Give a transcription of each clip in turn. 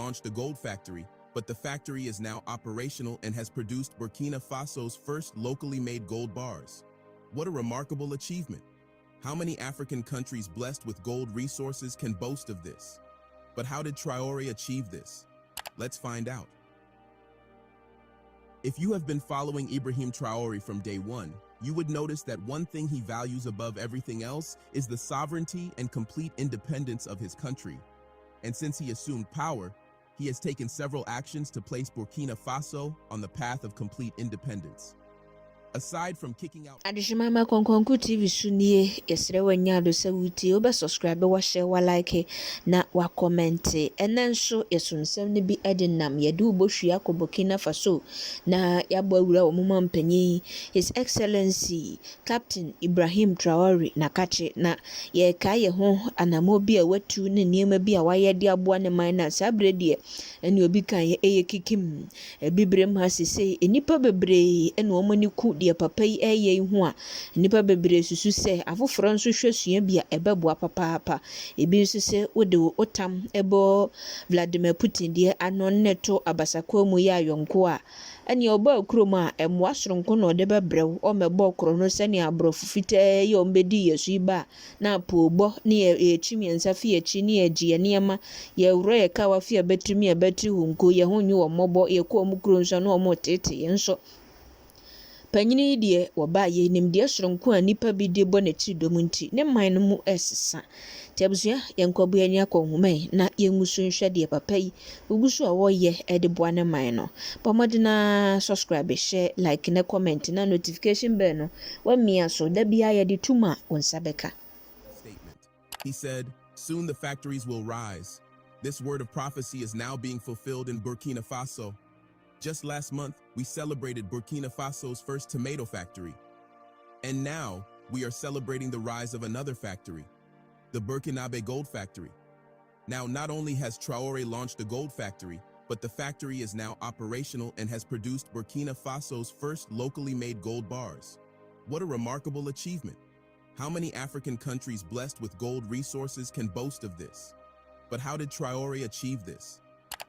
launched a gold factory, but the factory is now operational and has produced Burkina Faso's first locally made gold bars. What a remarkable achievement! How many African countries blessed with gold resources can boast of this? But how did Traore achieve this? Let's find out. If you have been following Ibrahim Traore from day one, you would notice that one thing he values above everything else is the sovereignty and complete independence of his country. And since he assumed power, he has taken several actions to place Burkina Faso on the path of complete independence. Aside from kicking out Adishimama Konkonkotv sunie yesre wanyado se wuti obe subscribe wa share wa like na wa comment enenso yesunsem ne bi edinam yede ubohua ko Burkina Faso na yabo awura omuma mpanyin His Excellency Captain Ibrahim Traore na kache na ye kaye ho anamo bi a watu ne niema bi a wayede aboa ne man na sabrede ene obi kan ye kikim ebibrem ha sese enipa bebre ene omani ku de papa yi eye hu a nipa bebre susu se afoforo nso hwesua bi a ebeboa papa ebi nso se wode otam ebo Vladimir Putin de anon neto abasakwa mu ya yonko a ene oba krom a emwa soronko no de bebrew o mebo kro no se ne abrofu fita ye ombedi yesu iba na pobo ne echimiensa fi echi ne agie niema ye wro ye ka wa fi abetumi abeti hunko ye honyu o mobo ye ko mu kro nso no mo tete yenso panyini die woba ye nimde soronko a nipa bi de bo na ti domunti ne man no mu esesa tebusua yenkwabu ani akonhume na yengusu nhwe de papa yi ugusu a woye ede boa ne man no pomodina subscribe share like na comment na notification bell no wamia so da bia ye de tuma onsabeka statement. He said, "Soon the factories will rise." This word of prophecy is now being fulfilled in Burkina Faso. Just last month, we celebrated Burkina Faso's first tomato factory. And now, we are celebrating the rise of another factory, the Burkinabe Gold Factory. Now, not only has Traore launched a gold factory, but the factory is now operational and has produced Burkina Faso's first locally made gold bars. What a remarkable achievement! How many African countries blessed with gold resources can boast of this? But how did Traore achieve this?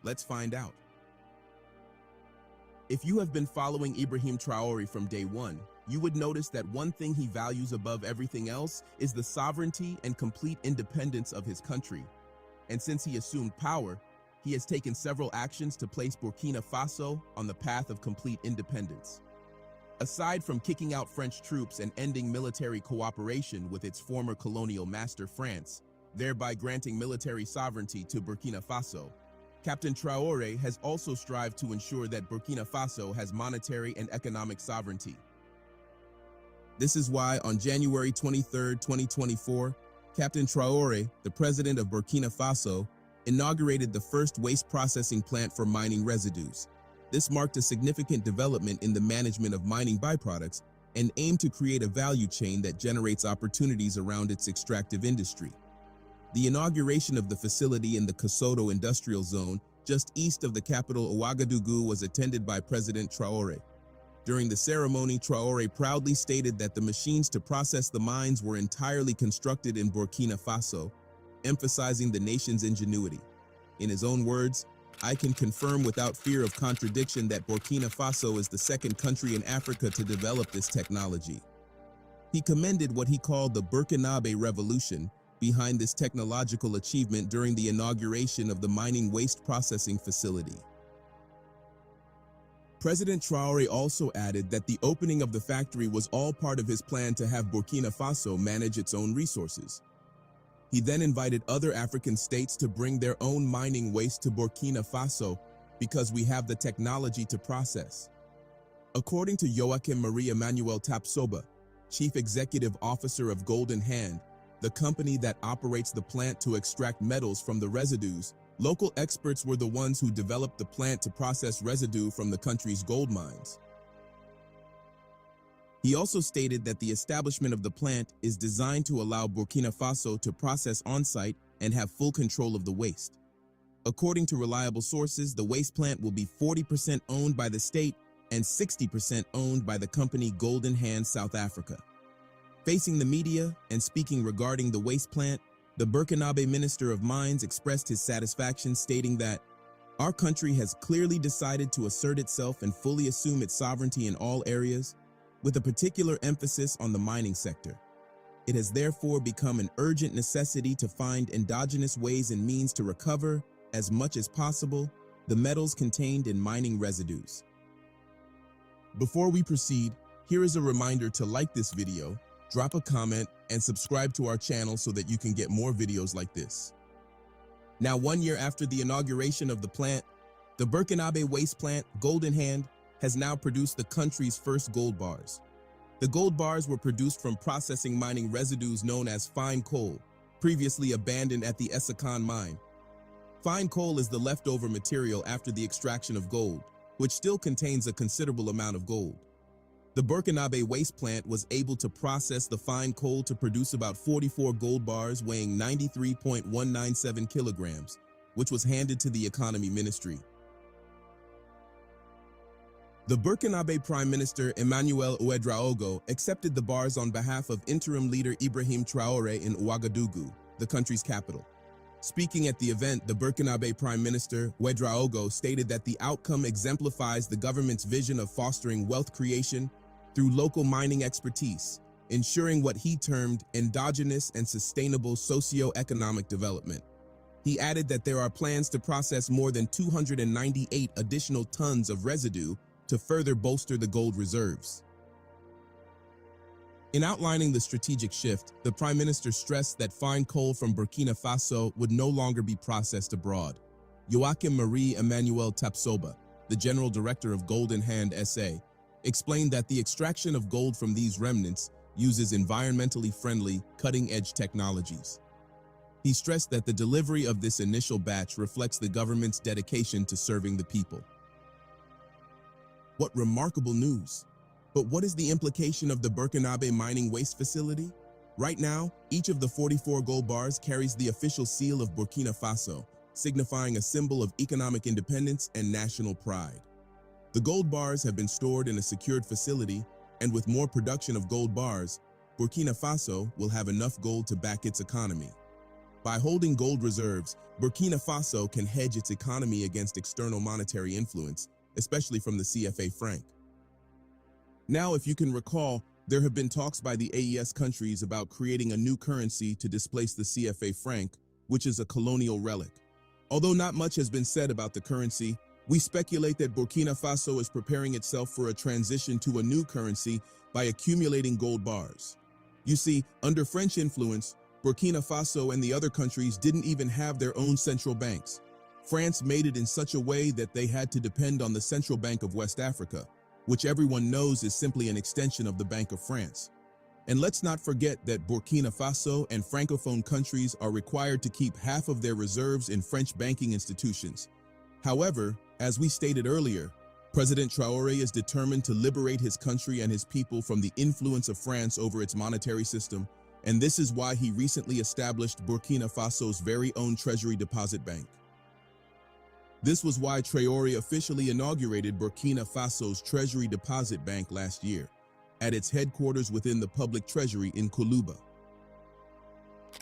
Let's find out. If you have been following Ibrahim Traore from day one, you would notice that one thing he values above everything else is the sovereignty and complete independence of his country. And since he assumed power, he has taken several actions to place Burkina Faso on the path of complete independence. Aside from kicking out French troops and ending military cooperation with its former colonial master France, thereby granting military sovereignty to Burkina Faso, Captain Traore has also strived to ensure that Burkina Faso has monetary and economic sovereignty. This is why on January 23, 2024, Captain Traore, the president of Burkina Faso, inaugurated the first waste processing plant for mining residues. This marked a significant development in the management of mining byproducts and aimed to create a value chain that generates opportunities around its extractive industry. The inauguration of the facility in the Kosoto industrial zone, just east of the capital Ouagadougou, was attended by President Traore. During the ceremony, Traore proudly stated that the machines to process the mines were entirely constructed in Burkina Faso, emphasizing the nation's ingenuity. In his own words, "I can confirm without fear of contradiction that Burkina Faso is the second country in Africa to develop this technology." He commended what he called the Burkinabe Revolution behind this technological achievement during the inauguration of the mining waste processing facility. President Traore also added that the opening of the factory was all part of his plan to have Burkina Faso manage its own resources. He then invited other African states to bring their own mining waste to Burkina Faso because we have the technology to process. According to Joachim Marie Emmanuel Tapsoba, Chief Executive Officer of Golden Hand, the company that operates the plant to extract metals from the residues, local experts were the ones who developed the plant to process residue from the country's gold mines. He also stated that the establishment of the plant is designed to allow Burkina Faso to process on-site and have full control of the waste. According to reliable sources, the waste plant will be 40% owned by the state and 60% owned by the company Golden Hand South Africa. Facing the media and speaking regarding the waste plant, the Burkinabe Minister of Mines expressed his satisfaction, stating that, Our country has clearly decided to assert itself and fully assume its sovereignty in all areas, with a particular emphasis on the mining sector. It has therefore become an urgent necessity to find endogenous ways and means to recover, as much as possible, the metals contained in mining residues. Before we proceed, here is a reminder to like this video, drop a comment, and subscribe to our channel so that you can get more videos like this. Now, 1 year after the inauguration of the plant, the Burkinabe waste plant, Gold in Hand, has now produced the country's first gold bars. The gold bars were produced from processing mining residues known as fine coal, previously abandoned at the Essakane mine. Fine coal is the leftover material after the extraction of gold, which still contains a considerable amount of gold. The Burkinabe waste plant was able to process the fine coal to produce about 44 gold bars weighing 93.197 kilograms, which was handed to the Economy Ministry. The Burkinabe Prime Minister Emmanuel Ouedraogo accepted the bars on behalf of interim leader Ibrahim Traore in Ouagadougou, the country's capital. Speaking at the event, the Burkinabe Prime Minister Ouedraogo stated that the outcome exemplifies the government's vision of fostering wealth creation through local mining expertise, ensuring what he termed endogenous and sustainable socio-economic development. He added that there are plans to process more than 298 additional tons of residue to further bolster the gold reserves. In outlining the strategic shift, the Prime Minister stressed that fine coal from Burkina Faso would no longer be processed abroad. Joachim Marie Emmanuel Tapsoba, the General Director of Gold in Hand SA, explained that the extraction of gold from these remnants uses environmentally friendly, cutting-edge technologies. He stressed that the delivery of this initial batch reflects the government's dedication to serving the people. What remarkable news! But what is the implication of the Burkinabe mining waste facility? Right now, each of the 44 gold bars carries the official seal of Burkina Faso, signifying a symbol of economic independence and national pride. The gold bars have been stored in a secured facility, and with more production of gold bars, Burkina Faso will have enough gold to back its economy. By holding gold reserves, Burkina Faso can hedge its economy against external monetary influence, especially from the CFA franc. Now, if you can recall, there have been talks by the AES countries about creating a new currency to displace the CFA franc, which is a colonial relic. Although not much has been said about the currency, we speculate that Burkina Faso is preparing itself for a transition to a new currency by accumulating gold bars. You see, under French influence, Burkina Faso and the other countries didn't even have their own central banks. France made it in such a way that they had to depend on the Central Bank of West Africa, which everyone knows is simply an extension of the Bank of France. And let's not forget that Burkina Faso and Francophone countries are required to keep half of their reserves in French banking institutions. However, as we stated earlier, President Traore is determined to liberate his country and his people from the influence of France over its monetary system, and this is why he recently established Burkina Faso's very own Treasury Deposit Bank. This was why Traore officially inaugurated Burkina Faso's Treasury Deposit Bank last year, at its headquarters within the public treasury in Koulouba.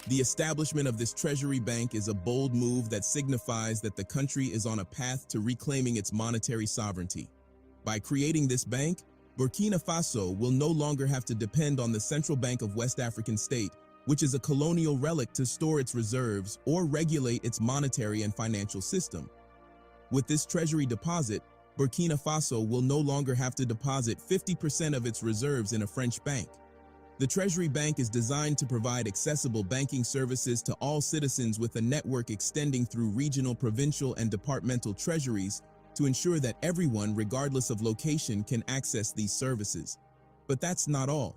The establishment of this treasury bank is a bold move that signifies that the country is on a path to reclaiming its monetary sovereignty. By creating this bank, Burkina Faso will no longer have to depend on the Central Bank of West African State, which is a colonial relic, to store its reserves or regulate its monetary and financial system. With this treasury deposit, Burkina Faso will no longer have to deposit 50% of its reserves in a French bank. The Treasury Bank is designed to provide accessible banking services to all citizens with a network extending through regional, provincial, and departmental treasuries to ensure that everyone, regardless of location, can access these services. But that's not all.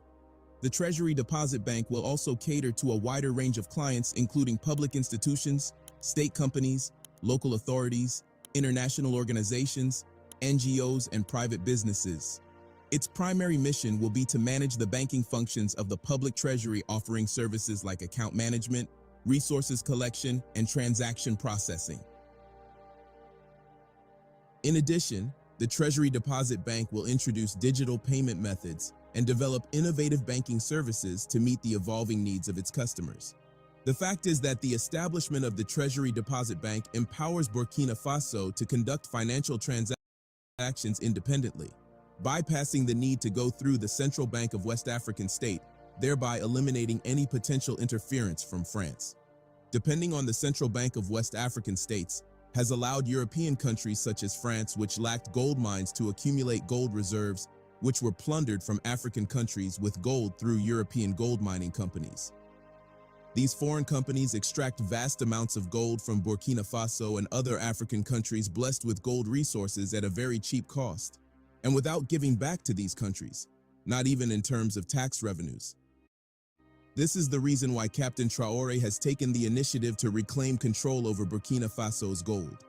The Treasury Deposit Bank will also cater to a wider range of clients, including public institutions, state companies, local authorities, international organizations, NGOs, and private businesses. Its primary mission will be to manage the banking functions of the public treasury, offering services like account management, resources collection, and transaction processing. In addition, the Treasury Deposit Bank will introduce digital payment methods and develop innovative banking services to meet the evolving needs of its customers. The fact is that the establishment of the Treasury Deposit Bank empowers Burkina Faso to conduct financial transactions independently, bypassing the need to go through the Central Bank of West African State, thereby eliminating any potential interference from France. Depending on the Central Bank of West African States, has allowed European countries such as France, which lacked gold mines, to accumulate gold reserves, which were plundered from African countries with gold through European gold mining companies. These foreign companies extract vast amounts of gold from Burkina Faso and other African countries blessed with gold resources at a very cheap cost, and without giving back to these countries, not even in terms of tax revenues. This is the reason why Captain Traore has taken the initiative to reclaim control over Burkina Faso's gold.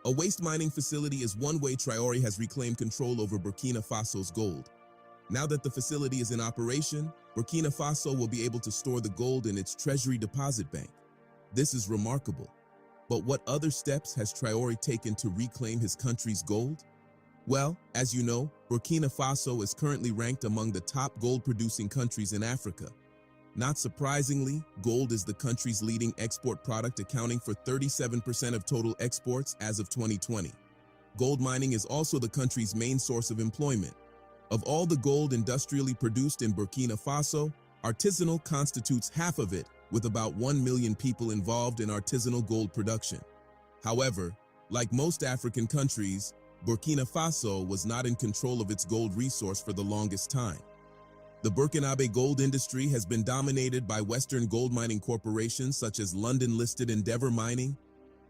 A waste mining facility is one way Traore has reclaimed control over Burkina Faso's gold. Now that the facility is in operation, Burkina Faso will be able to store the gold in its Treasury Deposit Bank. This is remarkable. But what other steps has Traore taken to reclaim his country's gold? Well, as you know, Burkina Faso is currently ranked among the top gold-producing countries in Africa. Not surprisingly, gold is the country's leading export product, accounting for 37% of total exports as of 2020. Gold mining is also the country's main source of employment. Of all the gold industrially produced in Burkina Faso, artisanal constitutes half of it, with about 1 million people involved in artisanal gold production. However, like most African countries, Burkina Faso was not in control of its gold resource for the longest time. The Burkinabe gold industry has been dominated by Western gold mining corporations such as London-listed Endeavour Mining,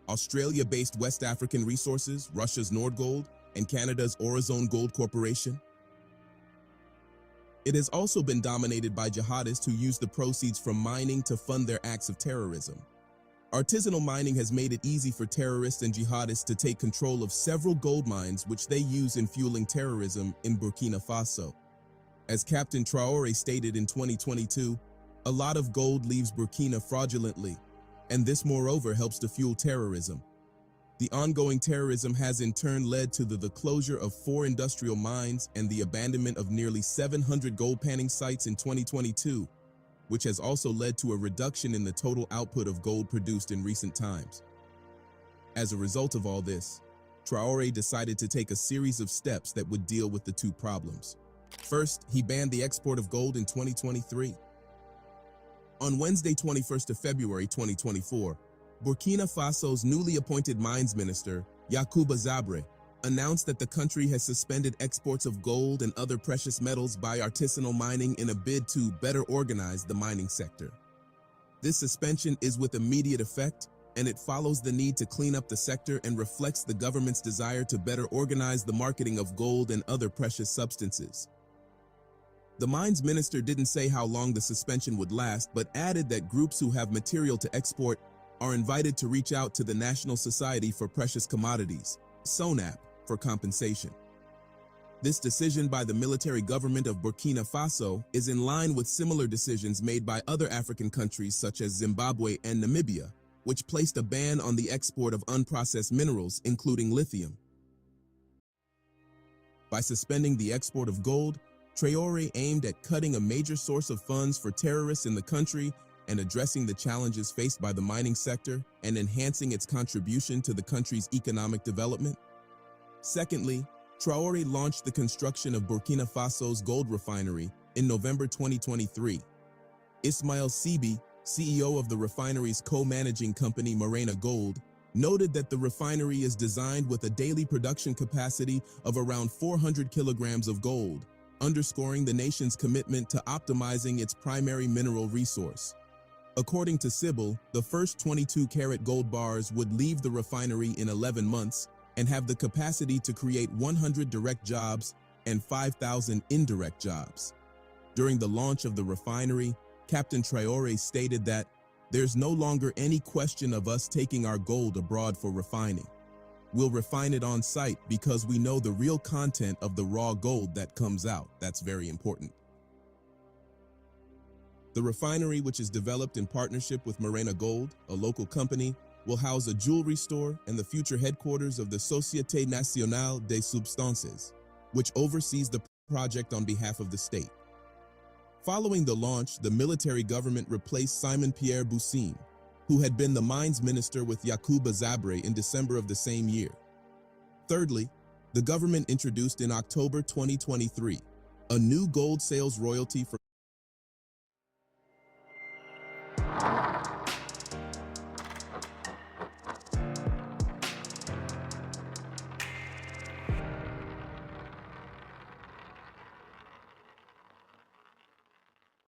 Australia-based West African Resources, Russia's Nordgold, and Canada's Orezone Gold Corporation. It has also been dominated by jihadists who use the proceeds from mining to fund their acts of terrorism. Artisanal mining has made it easy for terrorists and jihadists to take control of several gold mines which they use in fueling terrorism in Burkina Faso. As Captain Traore stated in 2022, a lot of gold leaves Burkina fraudulently, and this moreover helps to fuel terrorism. The ongoing terrorism has in turn led to the closure of 4 industrial mines and the abandonment of nearly 700 gold panning sites in 2022, which has also led to a reduction in the total output of gold produced in recent times. As a result of all this, Traore decided to take a series of steps that would deal with the two problems. First, he banned the export of gold in 2023. On Wednesday, 21st of February 2024, Burkina Faso's newly appointed mines minister, Yacouba Zabre, announced that the country has suspended exports of gold and other precious metals by artisanal mining in a bid to better organize the mining sector. This suspension is with immediate effect, and it follows the need to clean up the sector and reflects the government's desire to better organize the marketing of gold and other precious substances. The mines minister didn't say how long the suspension would last, but added that groups who have material to export are invited to reach out to the National Society for Precious Commodities, SONAP, for compensation. This decision by the military government of Burkina Faso is in line with similar decisions made by other African countries such as Zimbabwe and Namibia, which placed a ban on the export of unprocessed minerals, including lithium. By suspending the export of gold, Traore aimed at cutting a major source of funds for terrorists in the country and addressing the challenges faced by the mining sector and enhancing its contribution to the country's economic development. Secondly, Traore launched the construction of Burkina Faso's gold refinery in November 2023. Ismail Sibi, CEO of the refinery's co-managing company Morena Gold, noted that the refinery is designed with a daily production capacity of around 400 kilograms of gold, underscoring the nation's commitment to optimizing its primary mineral resource. According to Sibyl, the first 22-karat gold bars would leave the refinery in 11 months and have the capacity to create 100 direct jobs and 5,000 indirect jobs. During the launch of the refinery, Captain Traore stated that there's no longer any question of us taking our gold abroad for refining. We'll refine it on site because we know the real content of the raw gold that comes out. That's very important. The refinery, which is developed in partnership with Morena Gold, a local company, will house a jewelry store and the future headquarters of the Société Nationale des Substances, which oversees the project on behalf of the state. Following the launch, the military government replaced Simon Pierre Boussin, who had been the mines minister with Yakuba Zabre in December of the same year. Thirdly, the government introduced in October 2023 a new gold sales royalty for